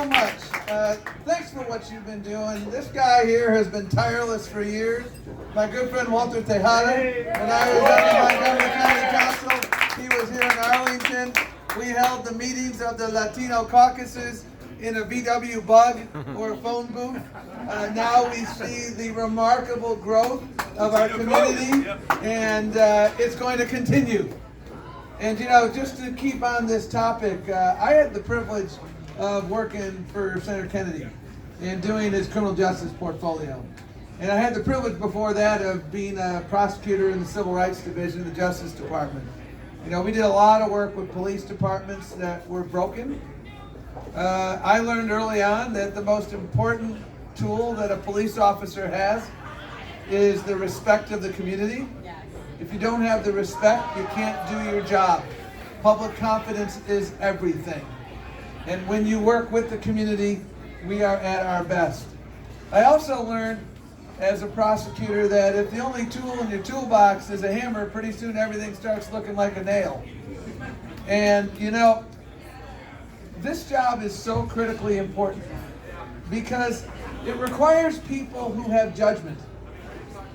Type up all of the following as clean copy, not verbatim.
so much. Thanks for what you've been doing. This guy here has been tireless for years. My good friend Walter Tejada, when I was on the Montgomery County Council, he was here in Arlington. We held the meetings of the Latino caucuses in a VW Bug or a phone booth. Now we see the remarkable growth of our community, and it's going to continue. And you know, just to keep on this topic, I had the privilege of working for Senator Kennedy and doing his criminal justice portfolio. And I had the privilege before that of being a prosecutor in the Civil Rights Division of the Justice Department. You know, we did a lot of work with police departments that were broken. I learned early on that the most important tool that a police officer has is the respect of the community. If you don't have the respect, you can't do your job. Public confidence is everything. And when you work with the community, we are at our best. I also learned as a prosecutor that if the only tool in your toolbox is a hammer, pretty soon everything starts looking like a nail. And you know, this job is so critically important because it requires people who have judgment.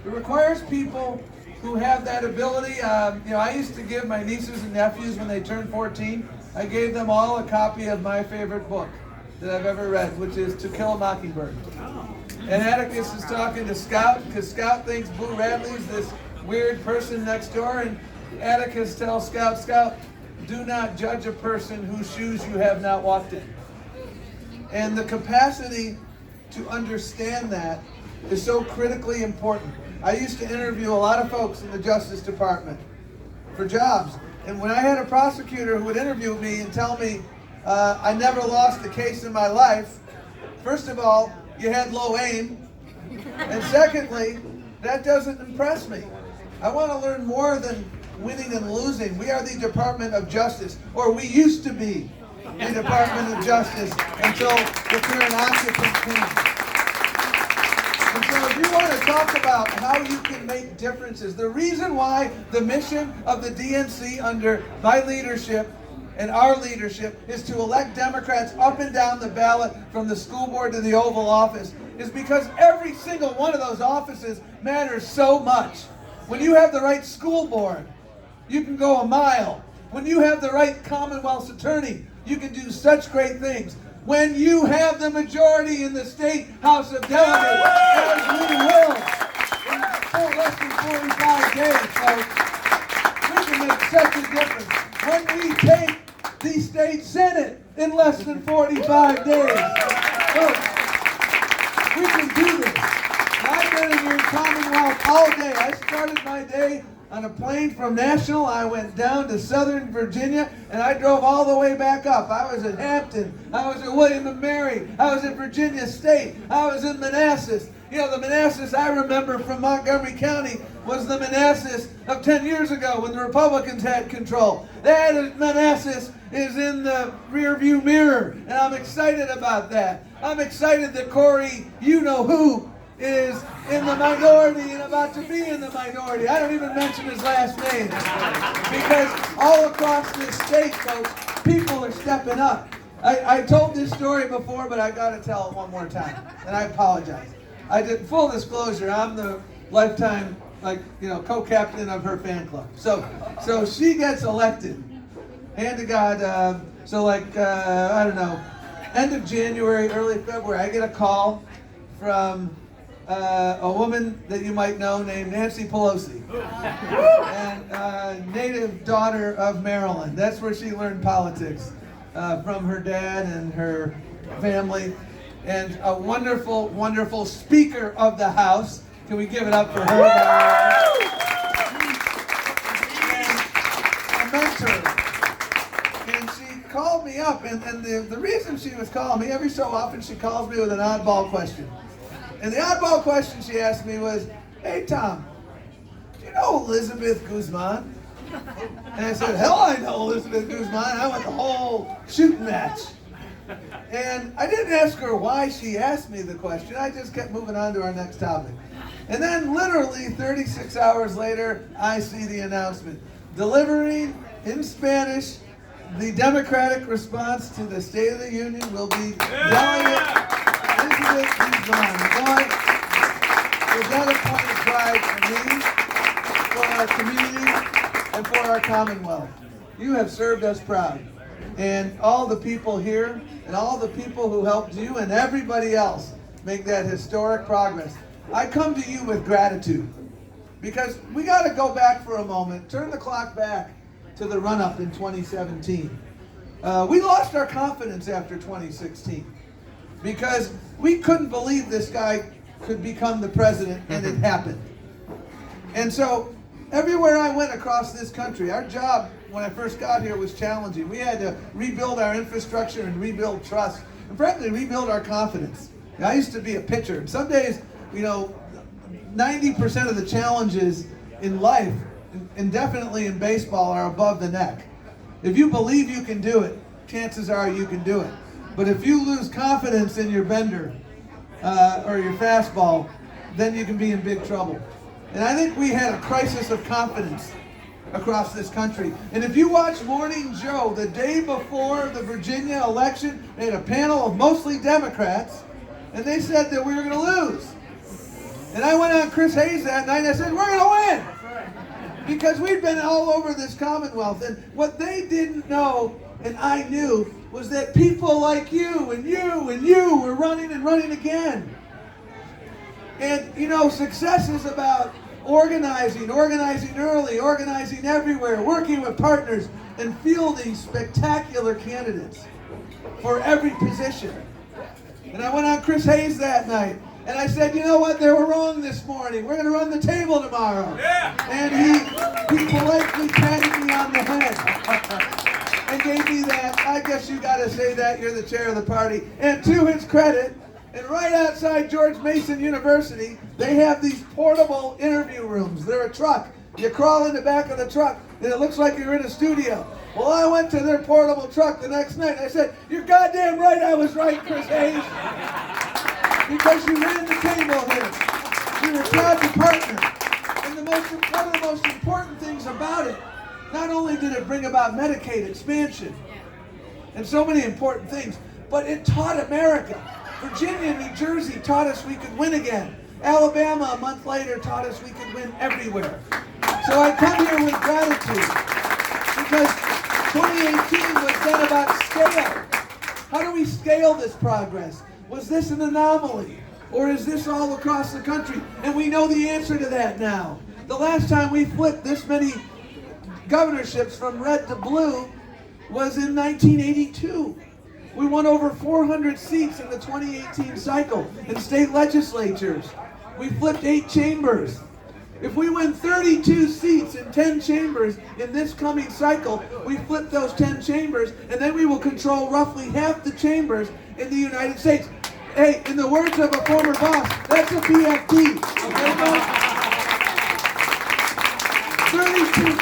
It requires people who have that ability. You know, I used to give my nieces and nephews when they turned 14, I gave them all a copy of my favorite book that I've ever read, which is To Kill a Mockingbird. And Atticus is talking to Scout because Scout thinks Boo Radley's this weird person next door, and Atticus tells Scout, Scout, do not judge a person whose shoes you have not walked in. And the capacity to understand that is so critically important. I used to interview a lot of folks in the Justice Department for jobs. And when I had a prosecutor who would interview me and tell me I never lost a case in my life, first of all, you had low aim. And secondly, that doesn't impress me. I want to learn more than winning and losing. We are the Department of Justice, or we used to be the Department of Justice until the current occupant came. And so if you want to talk about how you can make differences, the reason why the mission of the DNC under my leadership and our leadership is to elect Democrats up and down the ballot from the school board to the Oval Office is because every single one of those offices matters so much. When you have the right school board, you can go a mile. When you have the right Commonwealth's attorney, you can do such great things. When you have the majority in the State House of Delegates, as we will, in less than 45 days, folks, we can make such a difference. When we take the State Senate in less than 45 days, folks, we can do this. And I've been in your Commonwealth all day. I started my day on a plane from Nashville. I went down to Southern Virginia, and I drove all the way back up. I was at Hampton. I was at William and Mary. I was at Virginia State. I was in Manassas. You know, the Manassas I remember from Montgomery County was the Manassas of 10 years ago when the Republicans had control. That Manassas is in the rearview mirror, and I'm excited about that. I'm excited that Corey, you know who, is in the minority and about to be in the minority. I don't even mention his last name because all across this state, folks, people are stepping up. I told this story before, but I got to tell it one more time, and I apologize. I did full disclosure. I'm the lifetime, co-captain of her fan club. So she gets elected. Hand to God. I don't know, end of January, early February, I get a call from a woman that you might know named Nancy Pelosi, and native daughter of Maryland. That's where she learned politics, from her dad and her family, and a wonderful, wonderful Speaker of the House. Can we give it up for her? And a mentor. And she called me up, and the reason she was calling me, every so often she calls me with an oddball question. And the oddball question she asked me was, hey, Tom, do you know Elizabeth Guzman? And I said, hell, I know Elizabeth Guzman. I went the whole shooting match. And I didn't ask her why she asked me the question. I just kept moving on to our next topic. And then literally 36 hours later, I see the announcement. Delivering in Spanish The Democratic response to the State of the Union will be delegate Elizabeth Guzman. Boy, is that a point of pride for me, for our community, and for our Commonwealth. You have served us proud. And all the people here, and all the people who helped you, and everybody else make that historic progress. I come to you with gratitude, because we got to go back for a moment, turn the clock back to the run-up in 2017. We lost our confidence after 2016 because we couldn't believe this guy could become the president, and it happened. And so everywhere I went across this country, our job when I first got here was challenging. We had to rebuild our infrastructure and rebuild trust, and frankly, rebuild our confidence. I used to be a pitcher, and some days, 90% of the challenges in life, and definitely in baseball, are above the neck. If you believe you can do it, chances are you can do it. But if you lose confidence in your bender or your fastball, then you can be in big trouble. And I think we had a crisis of confidence across this country. And if you watch Morning Joe, the day before the Virginia election, they had a panel of mostly Democrats, and they said that we were going to lose. And I went on Chris Hayes that night and I said, we're going to win. Because we've been all over this Commonwealth. And what they didn't know, and I knew, was that people like you and you and you were running and running again. And, success is about organizing early, organizing everywhere, working with partners, and fielding spectacular candidates for every position. And I went on Chris Hayes that night, and I said, you know what, they were wrong this morning. We're going to run the table tomorrow. Yeah. And he politely patted me on the head and gave me that, I guess you got to say that, you're the chair of the party. And to his credit, and right outside George Mason University, they have these portable interview rooms. They're a truck. You crawl in the back of the truck, and it looks like you're in a studio. Well, I went to their portable truck the next night, and I said, you're goddamn right I was right, Chris Hayes. Because you ran the table here. We were proud to partner. And one of the most important things about it, not only did it bring about Medicaid expansion, and so many important things, but it taught America. Virginia and New Jersey taught us we could win again. Alabama, a month later, taught us we could win everywhere. So I come here with gratitude, because 2018 was then about scale. How do we scale this progress? Was this an anomaly? Or is this all across the country? And we know the answer to that now. The last time we flipped this many governorships from red to blue was in 1982. We won over 400 seats in the 2018 cycle in state legislatures. We flipped 8 chambers. If we win 32 seats in 10 chambers in this coming cycle, we flip those 10 chambers, and then we will control roughly half the chambers in the United States. Hey, in the words of a former boss, that's a PFD. Okay, folks? 32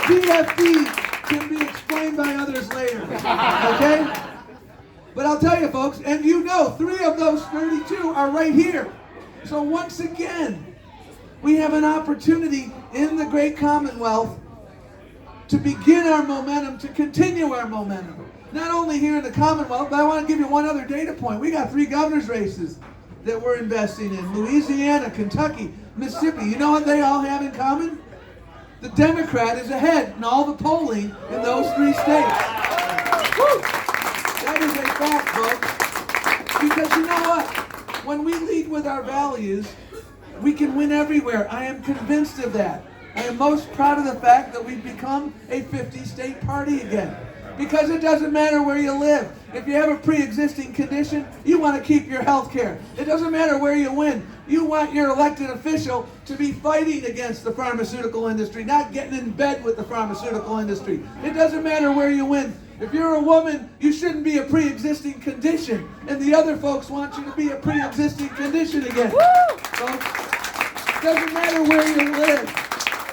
PFD can be explained by others later. Okay? But I'll tell you, folks, and 3 of those 32 are right here. So once again, we have an opportunity in the great Commonwealth to begin our momentum, to continue our momentum. Not only here in the Commonwealth, but I want to give you one other data point. We got 3 governor's races that we're investing in. Louisiana, Kentucky, Mississippi. You know what they all have in common? The Democrat is ahead in all the polling in those 3 states. Woo! That is a fact, folks. Because you know what? When we lead with our values, we can win everywhere. I am convinced of that. I am most proud of the fact that we've become a 50-state party again. Because it doesn't matter where you live. If you have a pre-existing condition, you want to keep your health care. It doesn't matter where you win. You want your elected official to be fighting against the pharmaceutical industry, not getting in bed with the pharmaceutical industry. It doesn't matter where you win. If you're a woman, you shouldn't be a pre-existing condition. And the other folks want you to be a pre-existing condition again. Folks, it doesn't matter where you live.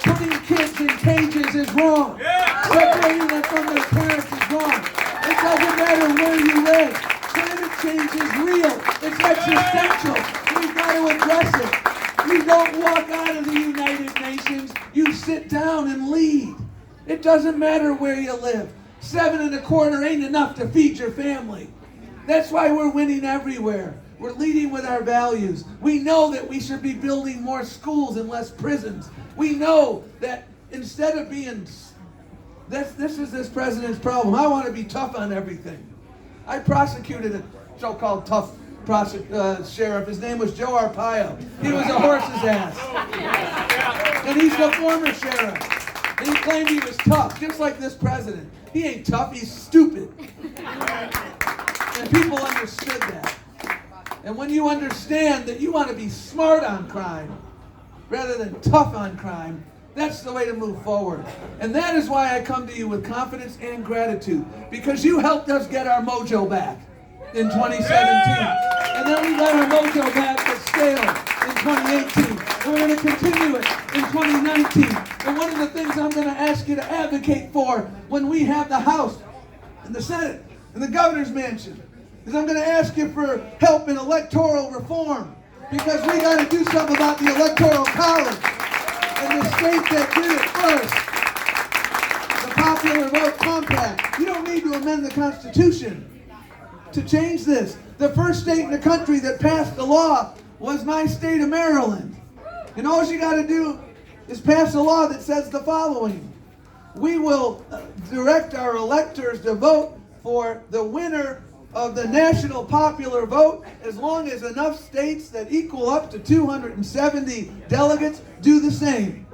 Putting kids in cages is wrong. Separating them from their parents is wrong. It doesn't matter where you live. Climate change is real. It's existential. We've got to address it. You don't walk out of the United Nations. You sit down and lead. It doesn't matter where you live. 7.25 ain't enough to feed your family. That's why we're winning everywhere. We're leading with our values. We know that we should be building more schools and less prisons. We know that instead of being... This is this president's problem. I want to be tough on everything. I prosecuted a so-called tough sheriff. His name was Joe Arpaio. He was a horse's ass. And he's the former sheriff. And he claimed he was tough, just like this president. He ain't tough, he's stupid. And people understood that. And when you understand that you want to be smart on crime rather than tough on crime, that's the way to move forward. And that is why I come to you with confidence and gratitude, because you helped us get our mojo back in 2017. And then we got our mojo back at scale in 2018. And we're going to continue it in 2019. And one of the things I'm going to ask you to advocate for when we have the House and the Senate and the governor's mansion is I'm going to ask you for help in electoral reform, because we got to do something about the Electoral College. And the state that did it first, the Popular Vote Compact. You don't need to amend the Constitution to change this. The first state in the country that passed the law was my state of Maryland. And all you got to do is pass a law that says the following. We will direct our electors to vote for the winner of the national popular vote as long as enough states that equal up to 270 delegates do the same.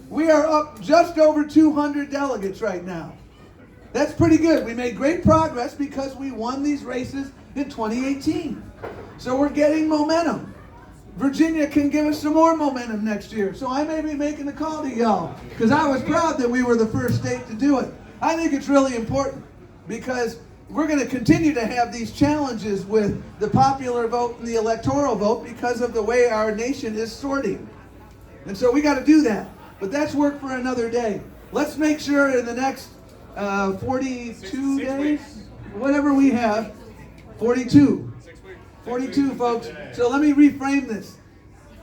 We are up just over 200 delegates right now. That's pretty good. We made great progress because we won these races in 2018. So we're getting momentum. Virginia can give us some more momentum next year. So I may be making a call to y'all because I was proud that we were the first state to do it. I think it's really important because we're going to continue to have these challenges with the popular vote and the electoral vote because of the way our nation is sorting. And so we got to do that. But that's work for another day. Let's make sure in the next 42 days, whatever we have, 42. 42, folks. So let me reframe this,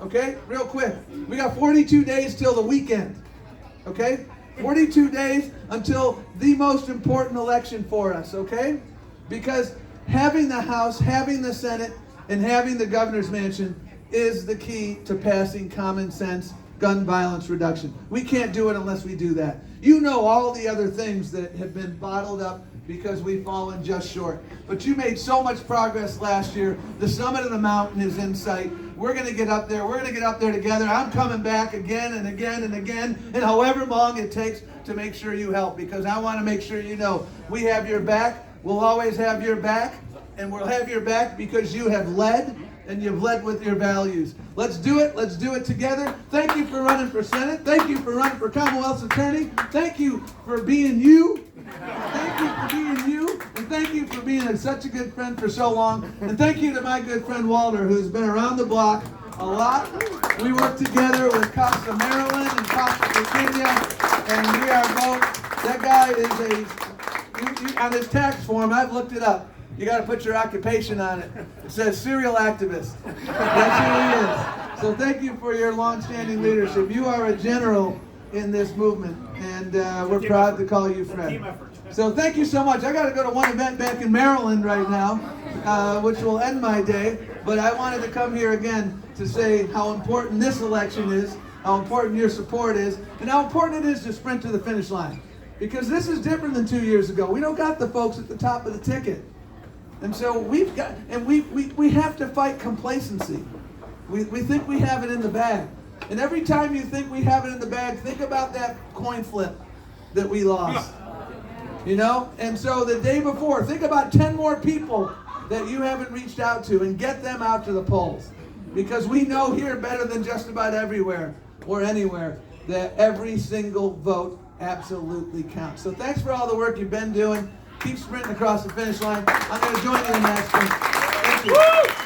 okay, real quick. We got 42 days till the weekend, okay? 42 days until the most important election for us, okay? Because having the House, having the Senate, and having the governor's mansion is the key to passing common sense gun violence reduction. We can't do it unless we do that. You know all the other things that have been bottled up because we've fallen just short. But you made so much progress last year. The summit of the mountain is in sight. We're going to get up there. We're going to get up there together. I'm coming back again and again and again, and however long it takes to make sure you help, because I want to make sure you know we have your back. We'll always have your back, and we'll have your back because you have led, and you've led with your values. Let's do it. Let's do it together. Thank you for running for Senate. Thank you for running for Commonwealth's Attorney. Thank you for being you. Thank you for being you. And thank you for being such a good friend for so long. And thank you to my good friend Walter, who's been around the block a lot. We work together with Costa, Maryland and Costa, Virginia. And we are both, that guy is on his tax form, I've looked it up. You got to put your occupation on it. It says serial activist. That's who he is. So thank you for your long-standing leadership. You are a general in this movement, and we're proud to call you friend. So thank you so much. I got to go to one event back in Maryland right now, which will end my day. But I wanted to come here again to say how important this election is, how important your support is, and how important it is to sprint to the finish line. Because this is different than 2 years ago. We don't got the folks at the top of the ticket. And so we've got, and we have to fight complacency. We think we have it in the bag. And every time you think we have it in the bag, think about that coin flip that we lost. You know? And so the day before, think about 10 more people that you haven't reached out to and get them out to the polls. Because we know here better than just about everywhere or anywhere that every single vote absolutely counts. So thanks for all the work you've been doing. Keep sprinting across the finish line. I'm going to join you in that sprint. Thank you.